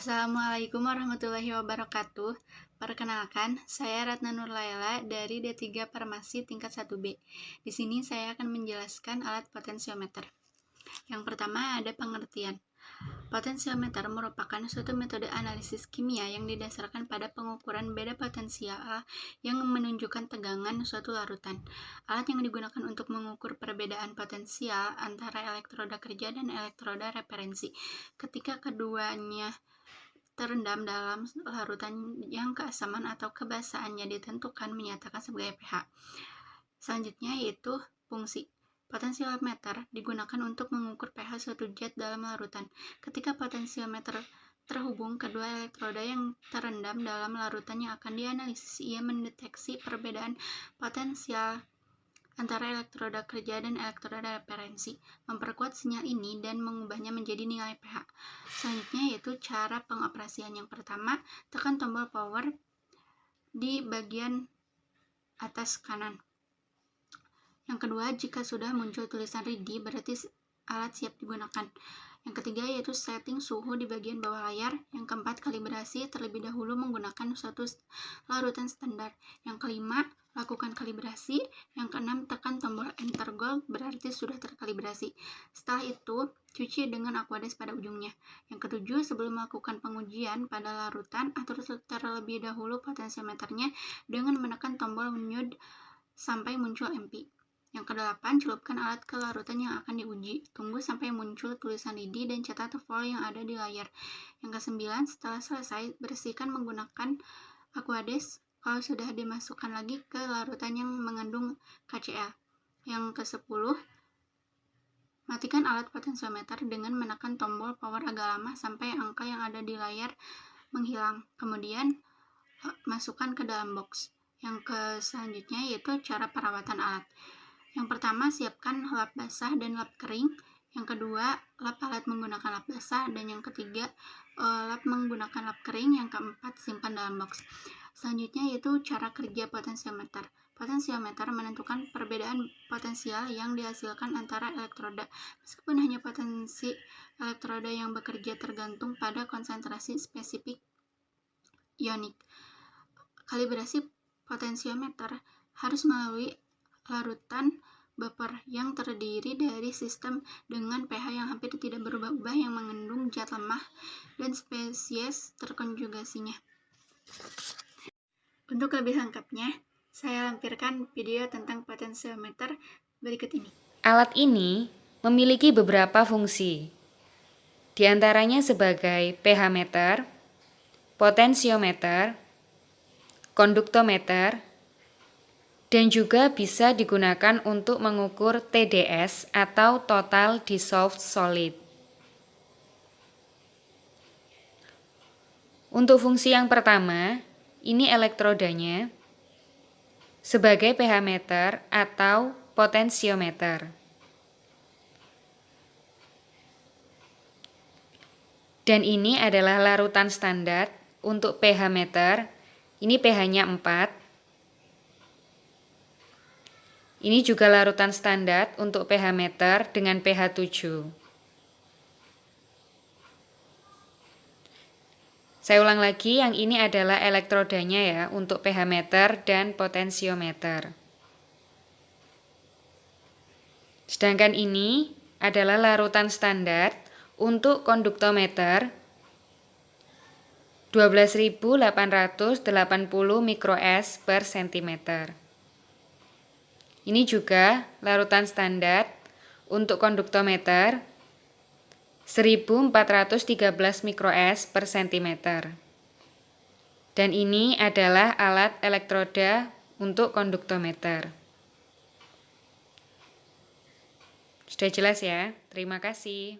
Assalamualaikum warahmatullahi wabarakatuh. Perkenalkan, saya Ratna Nurlaila dari D3 Farmasi tingkat 1B. Di sini saya akan menjelaskan alat potensiometer. Yang pertama ada pengertian. Potensiometer merupakan suatu metode analisis kimia yang didasarkan pada pengukuran beda potensial yang menunjukkan tegangan suatu larutan. Alat yang digunakan untuk mengukur perbedaan potensial antara elektroda kerja dan elektroda referensi. Ketika keduanya terendam dalam larutan yang keasaman atau kebasahannya ditentukan menyatakan sebagai pH. Selanjutnya yaitu fungsi. Potensiometer digunakan untuk mengukur pH suatu zat dalam larutan. Ketika potensiometer terhubung, kedua elektroda yang terendam dalam larutan yang akan dianalisis, ia mendeteksi perbedaan potensial antara elektroda kerja dan elektroda referensi, memperkuat sinyal ini dan mengubahnya menjadi nilai pH. Selanjutnya yaitu cara pengoperasian. Yang pertama, tekan tombol power di bagian atas kanan. Yang kedua, jika sudah muncul tulisan ready, berarti alat siap digunakan. Yang ketiga yaitu setting suhu di bagian bawah layar. Yang keempat, kalibrasi terlebih dahulu menggunakan suatu larutan standar. Yang kelima, lakukan kalibrasi. Yang keenam, tekan tombol enter gold, berarti sudah terkalibrasi. Setelah itu, cuci dengan Aquades pada ujungnya. Yang ketujuh, sebelum melakukan pengujian pada larutan, atur terlebih dahulu potensiometernya dengan menekan tombol mute sampai muncul MP. Yang kedelapan, celupkan alat ke larutan yang akan diuji. Tunggu sampai muncul tulisan ready dan catat volt yang ada di layar. Yang kesembilan, setelah selesai, bersihkan menggunakan Aquades kalau sudah dimasukkan lagi ke larutan yang mengandung KCl. Yang kesepuluh, matikan alat potensiometer dengan menekan tombol power agak lama sampai angka yang ada di layar menghilang. Kemudian, masukkan ke dalam box. Yang selanjutnya yaitu cara perawatan alat. Yang pertama, siapkan lap basah dan lap kering. Yang kedua, lap alat menggunakan lap basah. Dan yang ketiga, lap menggunakan lap kering. Yang keempat, simpan dalam box. Selanjutnya yaitu cara kerja potensiometer. Potensiometer menentukan perbedaan potensial yang dihasilkan antara elektroda. Meskipun hanya potensi elektroda yang bekerja tergantung pada konsentrasi spesifik ionik. Kalibrasi potensiometer harus melalui larutan buffer yang terdiri dari sistem dengan pH yang hampir tidak berubah-ubah yang mengandung zat lemah dan spesies terkonjugasinya. Untuk lebih lengkapnya, saya lampirkan video tentang potensiometer berikut ini. Alat ini memiliki beberapa fungsi, di antaranya sebagai pH meter, potensiometer, konduktometer, dan juga bisa digunakan untuk mengukur TDS atau Total Dissolved Solid. Untuk fungsi yang pertama, ini elektrodanya sebagai pH meter atau potensiometer. Dan ini adalah larutan standar untuk pH meter. Ini pH-nya 4. Ini juga larutan standar untuk pH meter dengan pH 7. Saya ulang lagi, yang ini adalah elektrodanya ya, untuk pH meter dan potensiometer. Sedangkan ini adalah larutan standar untuk konduktometer 12.880 mikroS per cm. Ini juga larutan standar untuk konduktometer 1413 mikroS per cm. Dan ini adalah alat elektroda untuk konduktometer. Sudah jelas ya? Terima kasih.